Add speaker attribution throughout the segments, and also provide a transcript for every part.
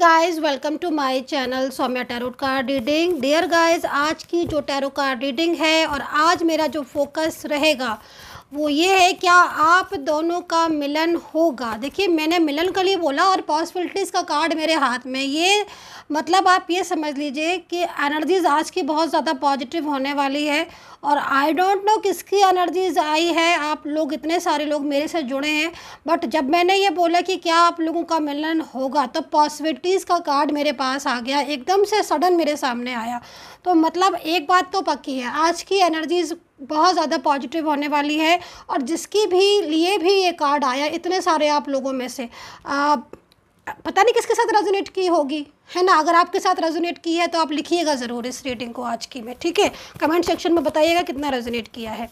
Speaker 1: Guys welcome to my channel Soumya tarot card reading. Dear guys, आज की जो tarot card reading है और आज मेरा जो फोकस रहेगा वो ये है, क्या आप दोनों का मिलन होगा। देखिए, मैंने मिलन के लिए बोला और पॉसिबिलिटीज़ का कार्ड मेरे हाथ में, ये मतलब आप ये समझ लीजिए कि एनर्जीज़ आज की बहुत ज़्यादा पॉजिटिव होने वाली है। और आई डोंट नो किसकी एनर्जीज़ आई है, आप लोग इतने सारे लोग मेरे से जुड़े हैं, बट जब मैंने ये बोला कि क्या आप लोगों का मिलन होगा तो पॉसिबिलिटीज़ का कार्ड मेरे पास आ गया, एकदम से सडन मेरे सामने आया। तो मतलब एक बात तो पक्की है, आज की एनर्जीज़ बहुत ज़्यादा पॉजिटिव होने वाली है। और जिसकी भी लिए भी ये कार्ड आया, इतने सारे आप लोगों में से पता नहीं किसके साथ रेजोनेट की होगी, है ना। अगर आपके साथ रेजोनेट की है तो आप लिखिएगा ज़रूर इस रीडिंग को आज की में, ठीक है। कमेंट सेक्शन में बताइएगा कितना रेजोनेट किया है।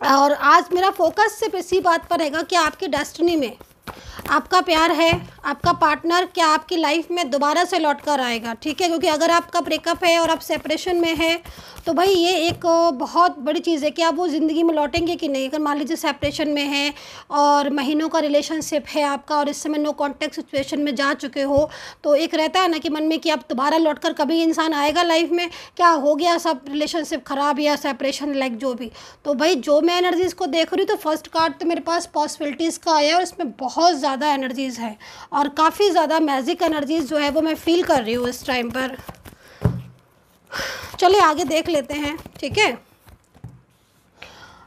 Speaker 1: और आज मेरा फोकस सिर्फ इसी बात पर रहेगा कि आपकी डेस्टिनी में आपका प्यार है, आपका पार्टनर क्या आपकी लाइफ में दोबारा से लौट कर आएगा, ठीक है। क्योंकि अगर आपका ब्रेकअप है और आप सेपरेशन में है तो भाई ये एक बहुत बड़ी चीज़ है कि आप वो ज़िंदगी में लौटेंगे कि नहीं। अगर मान लीजिए सेपरेशन में है और महीनों का रिलेशनशिप है आपका और इस समय नो कॉन्टैक्ट सिचुएशन में जा चुके हो, तो एक रहता है ना कि मन में कि आप दोबारा लौट कर कभी इंसान आएगा लाइफ में, क्या हो गया सब रिलेशनशिप ख़राब या सेपरेशन लाइक जो भी। तो भाई जो मैं एनर्जीज़ को देख रही हूँ तो फर्स्ट कार्ड तो मेरे पास पॉसिबिलिटीज़ का आया और इसमें बहुत ज़्यादा एनर्जीज़ है और काफ़ी ज़्यादा मैजिक एनर्जीज़ जो है वो मैं फील कर रही हूँ इस टाइम पर। चलिए आगे देख लेते हैं, ठीक है।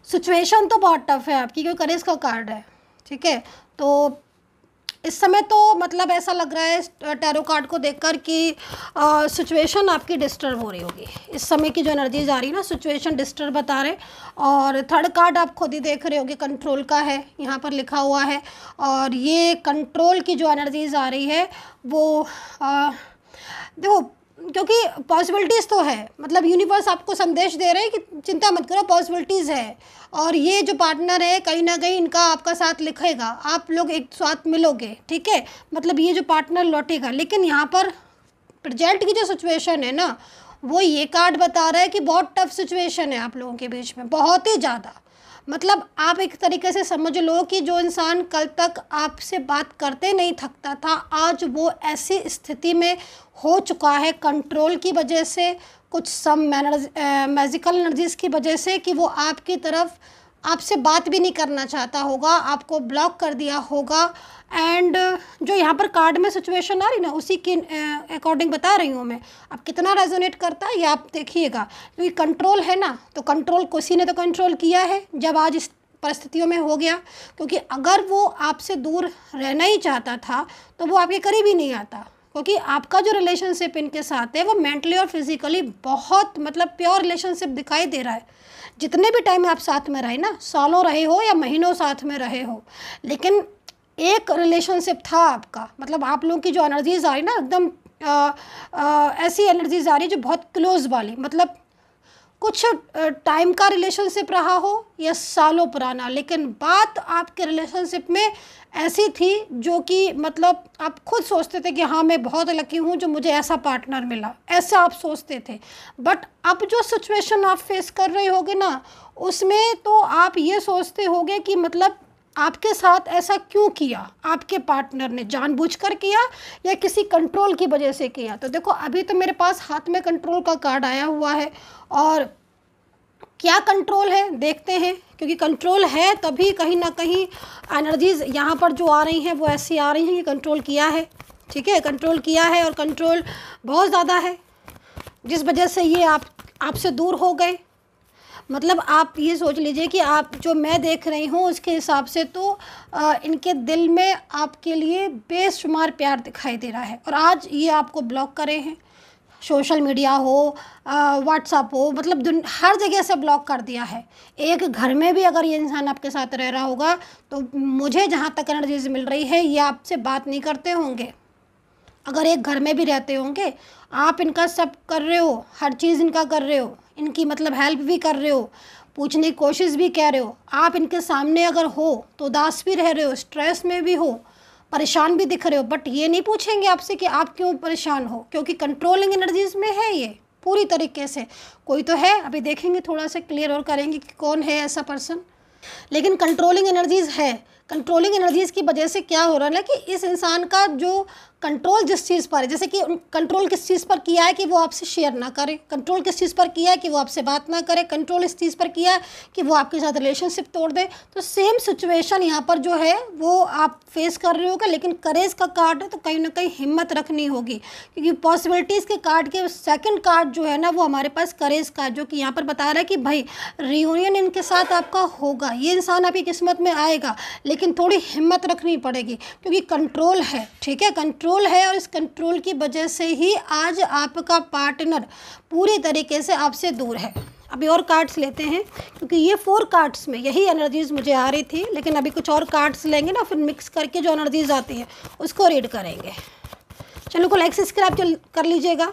Speaker 1: सिचुएशन तो बहुत टफ है आपकी क्योंकि करेज का कार्ड है, ठीक है। तो इस समय तो मतलब ऐसा लग रहा है टैरो कार्ड को देखकर कि सिचुएशन आपकी डिस्टर्ब हो रही होगी। इस समय की जो एनर्जीज आ रही है ना, सिचुएशन डिस्टर्ब बता रहे। और थर्ड कार्ड आप खुद ही देख रहे होगे, कंट्रोल का है, यहाँ पर लिखा हुआ है। और ये कंट्रोल की जो एनर्जीज आ रही है वो देखो, क्योंकि पॉसिबिलिटीज़ तो है, मतलब यूनिवर्स आपको संदेश दे रहे हैं कि चिंता मत करो, पॉसिबिलिटीज़ है। और ये जो पार्टनर है कहीं ना कहीं इनका आपका साथ लिखेगा, आप लोग एक साथ मिलोगे, ठीक है। मतलब ये जो पार्टनर लौटेगा। लेकिन यहाँ पर प्रेजेंट की जो सिचुएशन है ना, वो ये कार्ड बता रहा है कि बहुत टफ सिचुएशन है आप लोगों के बीच में, बहुत ही ज़्यादा। मतलब आप एक तरीके से समझ लो कि जो इंसान कल तक आपसे बात करते नहीं थकता था, आज वो ऐसी स्थिति में हो चुका है कंट्रोल की वजह से, कुछ सम मैजिकल एनर्जीज़ की वजह से, कि वो आपकी तरफ आपसे बात भी नहीं करना चाहता होगा, आपको ब्लॉक कर दिया होगा। एंड जो यहाँ पर कार्ड में सिचुएशन आ रही ना, उसी के अकॉर्डिंग बता रही हूँ मैं। अब कितना रेजोनेट करता है ये आप देखिएगा, क्योंकि कंट्रोल है ना, तो कंट्रोल किसी ने तो कंट्रोल किया है जब आज इस परिस्थितियों में हो गया। क्योंकि अगर वो आपसे दूर रहना ही चाहता था तो वो आपके करीब ही नहीं आता, क्योंकि आपका जो रिलेशनशिप इनके साथ है वो मेंटली और फिजिकली बहुत मतलब प्योर रिलेशनशिप दिखाई दे रहा है। जितने भी टाइम आप साथ में रहे ना, सालों रहे हो या महीनों साथ में रहे हो, लेकिन एक रिलेशनशिप था आपका। मतलब आप लोगों की जो एनर्जीज आ रही ना, एकदम ऐसी एनर्जीज आ रही जो बहुत क्लोज वाली, मतलब कुछ टाइम का रिलेशनशिप रहा हो या सालों पुराना, लेकिन बात आपके रिलेशनशिप में ऐसी थी जो कि मतलब आप खुद सोचते थे कि हाँ मैं बहुत लकी हूँ जो मुझे ऐसा पार्टनर मिला, ऐसा आप सोचते थे। बट अब जो सिचुएशन आप फेस कर रहे होगे ना, उसमें तो आप ये सोचते होगे कि मतलब आपके साथ ऐसा क्यों किया, आपके पार्टनर ने जानबूझकर किया या किसी कंट्रोल की वजह से किया। तो देखो, अभी तो मेरे पास हाथ में कंट्रोल का कार्ड आया हुआ है और क्या कंट्रोल है देखते हैं, क्योंकि कंट्रोल है तभी कहीं ना कहीं एनर्जीज़ यहाँ पर जो आ रही हैं वो ऐसी आ रही हैं कि कंट्रोल किया है, ठीक है। कंट्रोल किया है और कंट्रोल बहुत ज़्यादा है, जिस वजह से ये आपसे दूर हो गए। मतलब आप ये सोच लीजिए कि आप जो मैं देख रही हूँ उसके हिसाब से तो इनके दिल में आपके लिए बेशुमार प्यार दिखाई दे रहा है। और आज ये आपको ब्लॉक करे हैं, सोशल मीडिया हो, व्हाट्सअप हो, मतलब हर जगह से ब्लॉक कर दिया है। एक घर में भी अगर ये इंसान आपके साथ रह रहा होगा तो मुझे जहाँ तक एनर्जीज मिल रही है ये आपसे बात नहीं करते होंगे। अगर एक घर में भी रहते होंगे, आप इनका सब कर रहे हो, हर चीज़ इनका कर रहे हो, इनकी मतलब हेल्प भी कर रहे हो, पूछने की कोशिश भी कर रहे हो। आप इनके सामने अगर हो तो उदास भी रह रहे हो, स्ट्रेस में भी हो, परेशान भी दिख रहे हो, बट ये नहीं पूछेंगे आपसे कि आप क्यों परेशान हो, क्योंकि कंट्रोलिंग एनर्जीज में है ये पूरी तरीके से। कोई तो है, अभी देखेंगे, थोड़ा सा क्लियर और करेंगे कि कौन है ऐसा पर्सन। लेकिन कंट्रोलिंग एनर्जीज़ है। कंट्रोलिंग एनर्जीज़ की वजह से क्या हो रहा है ना कि इस इंसान का जो कंट्रोल जिस चीज़ पर है, जैसे कि कंट्रोल किस चीज़ पर किया है कि वो आपसे शेयर ना करे, कंट्रोल किस चीज़ पर किया है कि वो आपसे बात ना करे, कंट्रोल इस चीज़ पर किया है कि वो आपके साथ रिलेशनशिप तोड़ दे। तो सेम सिचुएशन यहाँ पर जो है वो आप फेस कर रहे होगा। लेकिन करेज का कार्ड है तो कहीं ना कहीं हिम्मत रखनी होगी, क्योंकि पॉसिबिलिटीज़ के कार्ड के सेकंड कार्ड जो है ना वो हमारे पास करेज का, जो कि यहाँ पर बता रहा है कि भाई रियूनियन इनके साथ आपका होगा, ये इंसान आपकी किस्मत में आएगा, लेकिन थोड़ी हिम्मत रखनी पड़ेगी क्योंकि कंट्रोल है, ठीक है, कंट्रोल है। और इस कंट्रोल की वजह से ही आज आपका पार्टनर पूरी तरीके से आपसे दूर है। अभी और कार्ड्स लेते हैं, क्योंकि ये 4 कार्ड्स में यही एनर्जीज़ मुझे आ रही थी, लेकिन अभी कुछ और कार्ड्स लेंगे ना, फिर मिक्स करके जो एनर्जीज़ आती है उसको रीड करेंगे। चलो को लाइक सब्सक्राइब कर लीजिएगा।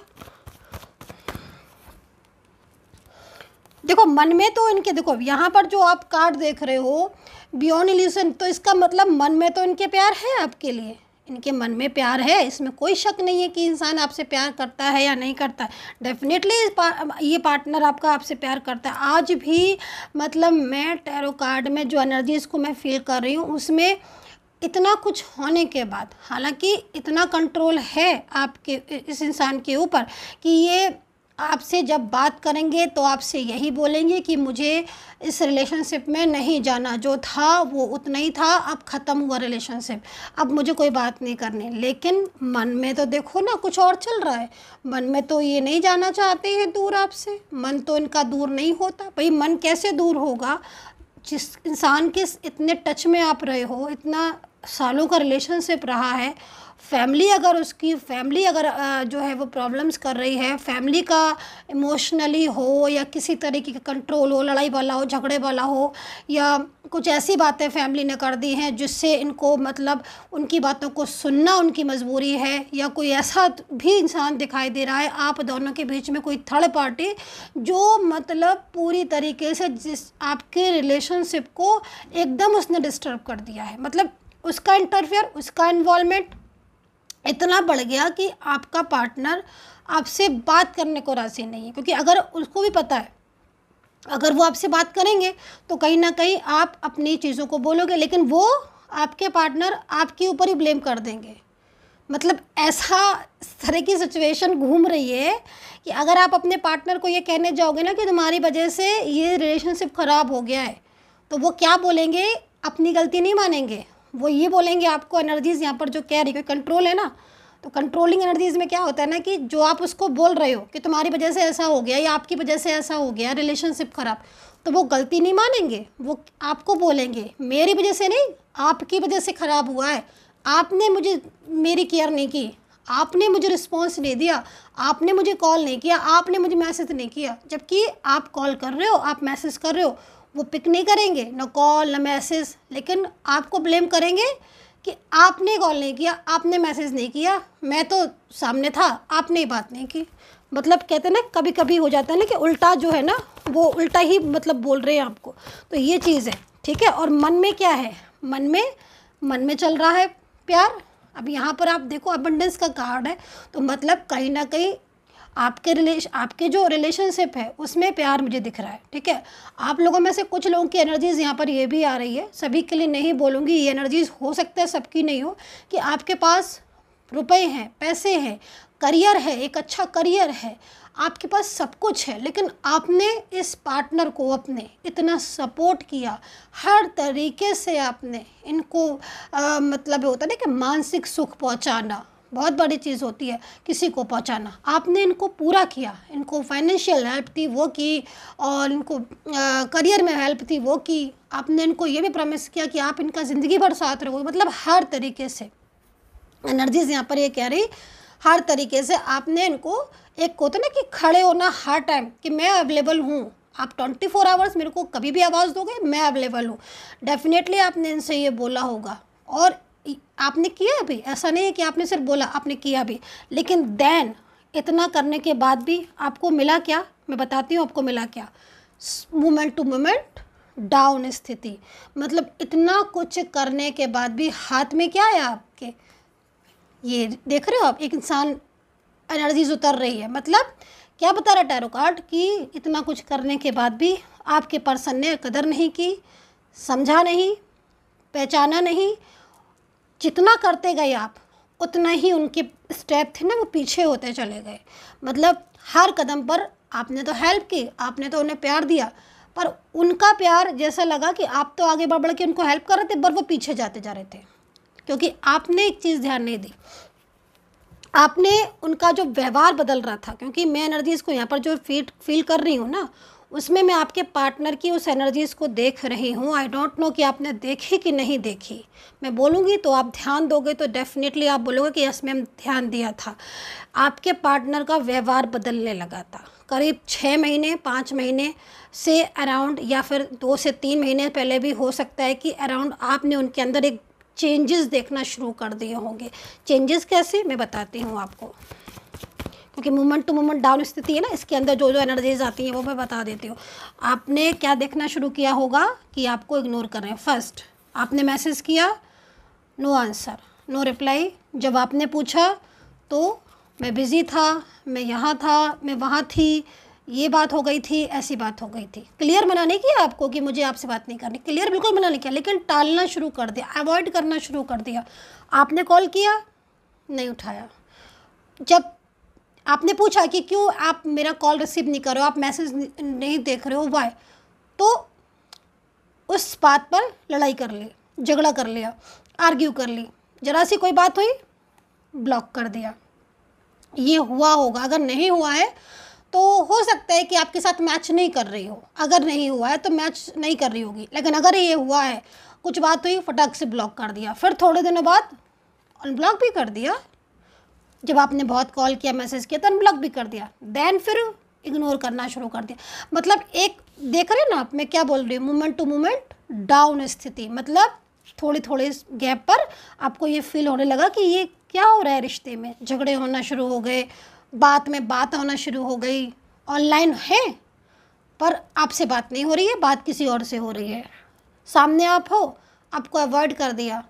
Speaker 1: देखो मन में तो इनके, देखो यहाँ पर जो आप कार्ड देख रहे हो बियॉन्ड इल्यूजन, तो इसका मतलब मन में तो इनके प्यार है आपके लिए, इनके मन में प्यार है, इसमें कोई शक नहीं है कि इंसान आपसे प्यार करता है या नहीं करता है। डेफिनेटली ये पार्टनर आपका आपसे प्यार करता है। आज भी मतलब मैं टैरो कार्ड में जो एनर्जीज़ को मैं फील कर रही हूँ उसमें इतना कुछ होने के बाद, हालांकि इतना कंट्रोल है आपके इस इंसान के ऊपर कि ये आपसे जब बात करेंगे तो आपसे यही बोलेंगे कि मुझे इस रिलेशनशिप में नहीं जाना, जो था वो उतना ही था, अब ख़त्म हुआ रिलेशनशिप, अब मुझे कोई बात नहीं करनी। लेकिन मन में तो देखो ना कुछ और चल रहा है, मन में तो ये नहीं जाना चाहते हैं दूर आपसे, मन तो इनका दूर नहीं होता। भाई मन कैसे दूर होगा, जिस इंसान के इतने टच में आप रहे हो, इतना सालों का रिलेशनशिप रहा है, फैमिली अगर उसकी फैमिली अगर जो है वो प्रॉब्लम्स कर रही है, फैमिली का इमोशनली हो या किसी तरीके का कंट्रोल हो, लड़ाई वाला हो, झगड़े वाला हो, या कुछ ऐसी बातें फैमिली ने कर दी हैं जिससे इनको मतलब उनकी बातों को सुनना उनकी मजबूरी है, या कोई ऐसा भी इंसान दिखाई दे रहा है आप दोनों के बीच में कोई थर्ड पार्टी जो मतलब पूरी तरीके से जिस आपके रिलेशनशिप को एकदम उसने डिस्टर्ब कर दिया है, मतलब उसका इंटरफेयर, उसका इन्वॉल्वमेंट इतना बढ़ गया कि आपका पार्टनर आपसे बात करने को राज़ी नहीं है। क्योंकि अगर उसको भी पता है अगर वो आपसे बात करेंगे तो कहीं ना कहीं आप अपनी चीज़ों को बोलोगे, लेकिन वो आपके पार्टनर आपके ऊपर ही ब्लेम कर देंगे। मतलब ऐसा इस तरह की सिचुएशन घूम रही है कि अगर आप अपने पार्टनर को ये कहने जाओगे ना कि तुम्हारी वजह से ये रिलेशनशिप ख़राब हो गया है, तो वो क्या बोलेंगे, अपनी गलती नहीं मानेंगे, वो ये बोलेंगे आपको एनर्जीज़ यहाँ पर जो कह रही है, कंट्रोल है ना, तो कंट्रोलिंग एनर्जीज़ में क्या होता है ना कि जो आप उसको बोल रहे हो कि तुम्हारी वजह से ऐसा हो गया या आपकी वजह से ऐसा हो गया रिलेशनशिप ख़राब, तो वो गलती नहीं मानेंगे, वो आपको बोलेंगे मेरी वजह से नहीं, आपकी वजह से ख़राब हुआ है, आपने मुझे मेरी केयर नहीं की, आपने मुझे रिस्पॉन्स नहीं दिया, आपने मुझे कॉल नहीं किया, आपने मुझे मैसेज नहीं किया। जबकि आप कॉल कर रहे हो, आप मैसेज कर रहे हो, वो पिक नहीं करेंगे, ना कॉल ना मैसेज, लेकिन आपको ब्लेम करेंगे कि आपने कॉल नहीं किया, आपने मैसेज नहीं किया, मैं तो सामने था, आपने बात नहीं की। मतलब कहते हैं ना कभी कभी हो जाता है ना कि उल्टा जो है ना वो उल्टा ही मतलब बोल रहे हैं आपको, तो ये चीज़ है, ठीक है। और मन में क्या है, मन में चल रहा है प्यार। अब यहाँ पर आप देखो अबंडेंस का कार्ड है, तो मतलब कहीं ना कहीं आपके जो रिलेशनशिप है उसमें प्यार मुझे दिख रहा है, ठीक है। आप लोगों में से कुछ लोगों की एनर्जीज़ यहाँ पर ये भी आ रही है, सभी के लिए नहीं बोलूँगी, ये एनर्जीज़ हो सकता है सबकी नहीं हो, कि आपके पास रुपए हैं, पैसे हैं, करियर है, एक अच्छा करियर है, आपके पास सब कुछ है, लेकिन आपने इस पार्टनर को अपने इतना सपोर्ट किया, हर तरीके से आपने इनको मतलब होता है ना कि मानसिक सुख पहुँचाना बहुत बड़ी चीज़ होती है, किसी को पहुंचाना, आपने इनको पूरा किया, इनको फाइनेंशियल हेल्प थी वो की, और इनको करियर में हेल्प थी वो की, आपने इनको ये भी प्रॉमिस किया कि आप इनका ज़िंदगी भर साथ रहोगे। मतलब हर तरीके से एनर्जीज यहाँ पर ये कह रही, हर तरीके से आपने इनको एक होता ना कि खड़े होना हर टाइम कि मैं अवेलेबल हूँ, आप 24 आवर्स मेरे को कभी भी आवाज़ दोगे, मैं अवेलेबल हूँ। डेफिनेटली आपने इनसे ये बोला होगा और आपने किया भी, ऐसा नहीं है कि आपने सिर्फ बोला, आपने किया भी। लेकिन देन इतना करने के बाद भी आपको मिला क्या, मैं बताती हूँ आपको मिला क्या। मोमेंट टू मोमेंट डाउन स्थिति, मतलब इतना कुछ करने के बाद भी हाथ में क्या है आपके, ये देख रहे हो आप, एक इंसान एनर्जीज उतर रही है। मतलब क्या बता रहा टैरो कार्ड कि इतना कुछ करने के बाद भी आपके पर्सन ने कदर नहीं की, समझा नहीं, पहचाना नहीं। जितना करते गए आप उतना ही उनके स्टेप थे ना वो पीछे होते चले गए। मतलब हर कदम पर आपने तो हेल्प की, आपने तो उन्हें प्यार दिया, पर उनका प्यार जैसा लगा कि आप तो आगे बढ़ बढ़ के उनको हेल्प कर रहे थे, पर वो पीछे जाते जा रहे थे, क्योंकि आपने एक चीज़ ध्यान नहीं दी, आपने उनका जो व्यवहार बदल रहा था। क्योंकि मैं एनर्जीज़ को यहाँ पर जो फील कर रही हूँ ना, उसमें मैं आपके पार्टनर की उस एनर्जीज़ को देख रही हूँ। आई डोंट नो कि आपने देखी कि नहीं देखी। मैं बोलूँगी तो आप ध्यान दोगे तो डेफिनेटली आप बोलोगे कि यस मैम ध्यान दिया था। आपके पार्टनर का व्यवहार बदलने लगा था। करीब 6 महीने 5 महीने से अराउंड, या फिर 2 से 3 महीने पहले भी हो सकता है कि अराउंड आपने उनके अंदर एक चेंजेस देखना शुरू कर दिए होंगे। चेंजेस कैसे, मैं बताती हूँ आपको, क्योंकि मोमेंट टू मोमेंट डाउन स्थिति है ना, इसके अंदर जो जो एनर्जीज आती हैं वो मैं बता देती हूँ। आपने क्या देखना शुरू किया होगा कि आपको इग्नोर कर रहे हैं। फर्स्ट आपने मैसेज किया, नो आंसर, नो रिप्लाई। जब आपने पूछा तो मैं बिज़ी था, मैं यहाँ था, मैं वहाँ थी, ये बात हो गई थी, ऐसी बात हो गई थी। क्लियर मना नहीं किया आपको कि मुझे आपसे बात नहीं करनी, क्लियर बिल्कुल मना नहीं किया, लेकिन टालना शुरू कर दिया, अवॉइड करना शुरू कर दिया। आपने कॉल किया, नहीं उठाया। जब आपने पूछा कि क्यों आप मेरा कॉल रिसीव नहीं कर रहे हो, आप मैसेज नहीं देख रहे हो, वाई, तो उस बात पर लड़ाई कर ली, झगड़ा कर लिया, आर्ग्यू कर ली, ज़रा सी कोई बात हुई ब्लॉक कर दिया। ये हुआ होगा। अगर नहीं हुआ है तो हो सकता है कि आपके साथ मैच नहीं कर रही हो। अगर नहीं हुआ है तो मैच नहीं कर रही होगी, लेकिन अगर ये हुआ है, कुछ बात हुई, फटाक से ब्लॉक कर दिया, फिर थोड़े दिनों बाद अनब्लॉक भी कर दिया। जब आपने बहुत कॉल किया, मैसेज किया, तो अनब्लॉक भी कर दिया, देन फिर इग्नोर करना शुरू कर दिया। मतलब एक देख रहे हैं ना आप, मैं क्या बोल रही हूँ, मोमेंट टू मोमेंट डाउन स्थिति। मतलब थोड़ी थोड़ी गैप पर आपको ये फील होने लगा कि ये क्या हो रहा है, रिश्ते में झगड़े होना शुरू हो गए, बात में बात होना शुरू हो गई, ऑनलाइन है पर आपसे बात नहीं हो रही है, बात किसी और से हो रही है, सामने आप हो, आपको अवॉइड कर दिया।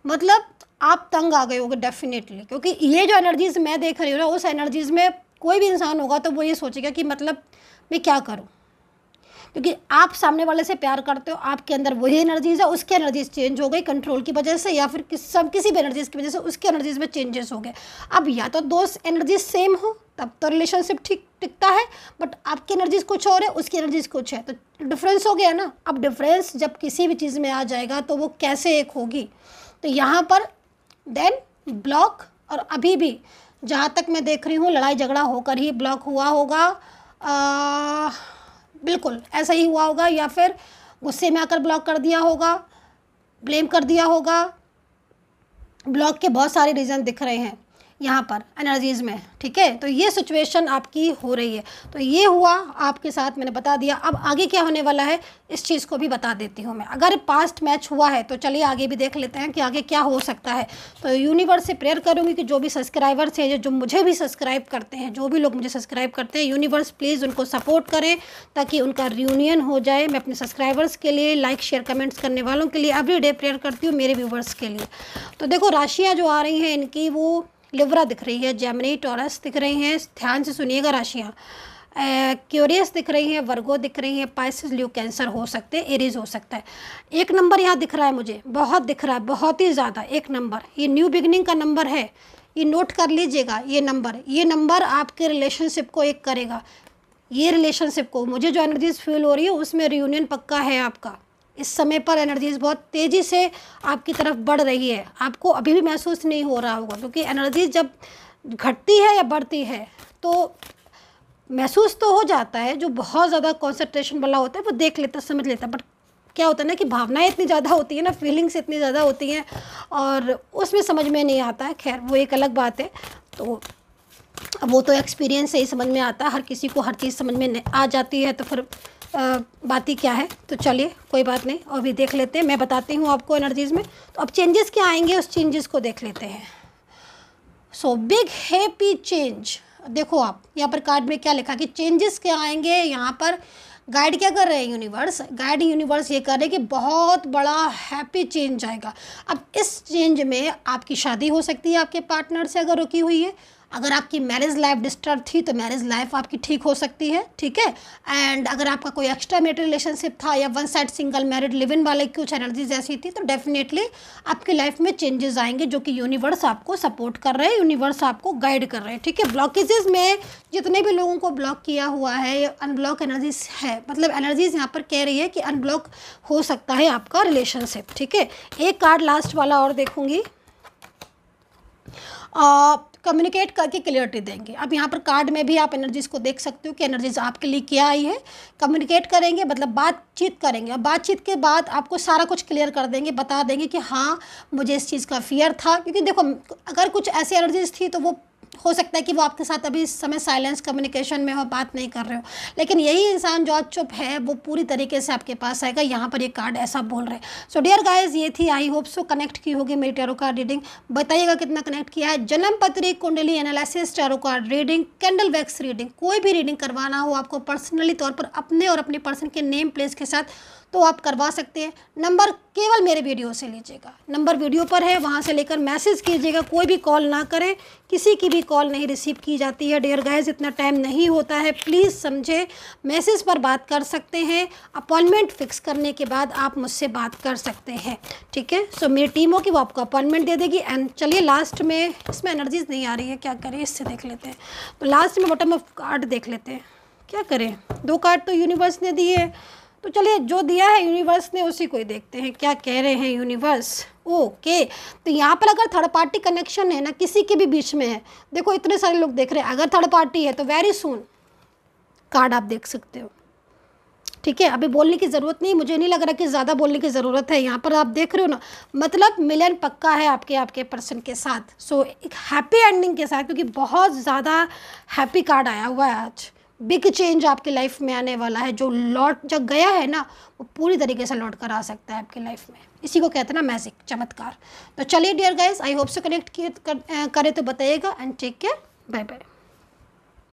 Speaker 1: मतलब आप तंग आ गए होगे डेफिनेटली, क्योंकि ये जो एनर्जीज़ मैं देख रही हूँ ना, उस एनर्जीज़ में कोई भी इंसान होगा तो वो ये सोचेगा कि मतलब मैं क्या करूँ, क्योंकि आप सामने वाले से प्यार करते हो, आपके अंदर वही एनर्जीज़ है, उसकी एनर्जीज चेंज हो गई कंट्रोल की वजह से, या फिर किसी भी एनर्जीज़ की वजह से उसकी एनर्जीज़ में चेंजेस हो गए। अब या तो दो एनर्जीज सेम हो तब तो रिलेशनशिप ठीक टिकता है, बट आपकी एनर्जीज कुछ और है, उसकी एनर्जीज कुछ है, तो डिफरेंस हो गया ना। अब डिफरेंस जब किसी भी चीज़ में आ जाएगा तो वो कैसे एक होगी। तो यहाँ पर देन ब्लॉक, और अभी भी जहाँ तक मैं देख रही हूँ लड़ाई झगड़ा होकर ही ब्लॉक हुआ होगा। बिल्कुल ऐसा ही हुआ होगा, या फिर गुस्से में आकर ब्लॉक कर दिया होगा, ब्लेम कर दिया होगा। ब्लॉक के बहुत सारे रीज़न दिख रहे हैं यहाँ पर एनर्जीज़ में, ठीक है। तो ये सिचुएशन आपकी हो रही है, तो ये हुआ आपके साथ, मैंने बता दिया। अब आगे क्या होने वाला है इस चीज़ को भी बता देती हूँ मैं। अगर पास्ट मैच हुआ है तो चलिए आगे भी देख लेते हैं कि आगे क्या हो सकता है। तो यूनिवर्स से प्रेयर करूँगी कि जो भी सब्सक्राइबर्स हैं, जो मुझे भी सब्सक्राइब करते हैं, जो भी लोग मुझे सब्सक्राइब करते हैं, यूनिवर्स प्लीज़ उनको सपोर्ट करें ताकि उनका रियूनियन हो जाए। मैं अपने सब्सक्राइबर्स के लिए, लाइक शेयर कमेंट्स करने वालों के लिए एवरीडे प्रेयर करती हूँ, मेरे व्यूवर्स के लिए। तो देखो राशियाँ जो आ रही हैं इनकी, वो लिब्रा दिख रही है, जेमिनी, टॉरस दिख रही हैं, ध्यान से सुनिएगा राशियाँ। क्यूरियस दिख रही हैं, वर्गो दिख रही हैं, पाइसेस, ल्यू, कैंसर हो सकते हैं, एरीज हो सकता है। एक नंबर यहाँ दिख रहा है मुझे, बहुत दिख रहा है, बहुत ही ज़्यादा। एक नंबर, ये न्यू बिगनिंग का नंबर है, ये नोट कर लीजिएगा। ये नंबर आपके रिलेशनशिप को एक करेगा। ये रिलेशनशिप को, मुझे जो एनर्जीज फील हो रही है उसमें रियूनियन पक्का है आपका। इस समय पर एनर्जीज बहुत तेज़ी से आपकी तरफ बढ़ रही है, आपको अभी भी महसूस नहीं हो रहा होगा, क्योंकि एनर्जीज जब घटती है या बढ़ती है तो महसूस तो हो जाता है। जो बहुत ज़्यादा कंसंट्रेशन वाला होता है वो देख लेता, समझ लेता, बट क्या होता है ना कि भावनाएं इतनी ज़्यादा होती है ना, फीलिंग्स इतनी ज़्यादा होती हैं और उसमें समझ में नहीं आता है। खैर वो एक अलग बात है, तो अब वो तो एक्सपीरियंस से ही समझ में आता है, हर किसी को हर चीज़ समझ में आ जाती है, तो फिर बात ही क्या है। तो चलिए कोई बात नहीं, और भी देख लेते हैं, मैं बताती हूँ आपको एनर्जीज़ में। तो अब चेंजेस क्या आएंगे उस चेंजेस को देख लेते हैं। सो बिग हैप्पी चेंज, देखो आप यहाँ पर कार्ड में क्या लिखा कि चेंजेस क्या आएंगे। यहाँ पर गाइड क्या कर रहे हैं यूनिवर्स, यूनिवर्स ये कर रहे हैं कि बहुत बड़ा हैप्पी चेंज आएगा। अब इस चेंज में आपकी शादी हो सकती है आपके पार्टनर से, अगर रुकी हुई है अगर आपकी मैरिज लाइफ डिस्टर्ब थी तो मैरिज लाइफ आपकी ठीक हो सकती है, ठीक है। एंड अगर आपका कोई एक्स्ट्रा मैरिटल रिलेशनशिप था या one side single married live in वाले कुछ एनर्जीज ऐसी थी तो डेफिनेटली आपकी लाइफ में चेंजेस आएंगे जो कि यूनिवर्स आपको सपोर्ट कर रहे हैं, यूनिवर्स आपको गाइड कर रहे हैं, ठीक है। ब्लॉकेजेस में जितने भी लोगों को ब्लॉक किया हुआ है, अनब्लॉक एनर्जीज है, मतलब एनर्जीज यहाँ पर कह रही है कि अनब्लॉक हो सकता है आपका रिलेशनशिप, ठीक है। एक कार्ड लास्ट वाला और देखूंगी, कम्युनिकेट करके क्लियरिटी देंगे। अब यहाँ पर कार्ड में भी आप एनर्जीज़ को देख सकते हो कि एनर्जीज आपके लिए क्या आई है। कम्युनिकेट करेंगे मतलब बातचीत करेंगे, और बातचीत के बाद आपको सारा कुछ क्लियर कर देंगे, बता देंगे कि हाँ मुझे इस चीज़ का फियर था। क्योंकि देखो अगर कुछ ऐसी एनर्जीज थी तो वो हो सकता है कि वो आपके साथ अभी इस समय साइलेंस कम्युनिकेशन में हो, बात नहीं कर रहे हो, लेकिन यही इंसान जो आज चुप है वो पूरी तरीके से आपके पास आएगा। यहाँ पर ये कार्ड ऐसा बोल रहे हैं। सो डियर गाइस, ये थी, आई होप सो कनेक्ट की होगी मेरी टैरो कार्ड रीडिंग। बताइएगा कितना कनेक्ट किया है। जन्म पत्री, कुंडली analysis, tarot card reading, candle wax reading, कोई भी रीडिंग करवाना हो आपको पर्सनली तौर पर अपने और अपने पर्सन के नेम प्लेस के साथ तो आप करवा सकते हैं। नंबर केवल मेरे वीडियो से लीजिएगा, नंबर वीडियो पर है, वहाँ से लेकर मैसेज कीजिएगा, कोई भी कॉल ना करें, किसी की भी कॉल नहीं रिसीव की जाती है डियर गाइस, इतना टाइम नहीं होता है, प्लीज़ समझे। मैसेज पर बात कर सकते हैं, अपॉइंटमेंट फिक्स करने के बाद आप मुझसे बात कर सकते हैं, ठीक है। सो मेरी टीम हो कि वो आपको अपॉइंटमेंट दे देगी। एंड चलिए लास्ट में, इसमें एनर्जीज नहीं आ रही है, क्या करें, इससे देख लेते हैं। तो लास्ट में बॉटम ऑफ कार्ड देख लेते हैं, क्या करें, 2 कार्ड तो यूनिवर्स ने दिए, तो चलिए जो दिया है यूनिवर्स ने उसी को ही देखते हैं क्या कह रहे हैं यूनिवर्स। ओके, तो यहाँ पर अगर थर्ड पार्टी कनेक्शन है ना, किसी के भी बीच में है, देखो इतने सारे लोग देख रहे हैं, अगर थर्ड पार्टी है तो वेरी सून कार्ड आप देख सकते हो, ठीक है। अभी बोलने की ज़रूरत नहीं, मुझे नहीं लग रहा कि ज़्यादा बोलने की ज़रूरत है। यहाँ पर आप देख रहे हो ना, मतलब मिलन पक्का है आपके पर्सन के साथ। सो एक हैप्पी एंडिंग के साथ, क्योंकि बहुत ज़्यादा हैप्पी कार्ड आया हुआ है आज। बिग चेंज आपकी लाइफ में आने वाला है, जो लौट जब गया है ना वो पूरी तरीके से लौट कर आ सकता है आपकी लाइफ में। इसी को कहते हैं ना मैजिक, चमत्कार। तो चलिए डियर गाइस, आई होप से कनेक्ट करे तो बताइएगा। And take care, bye bye.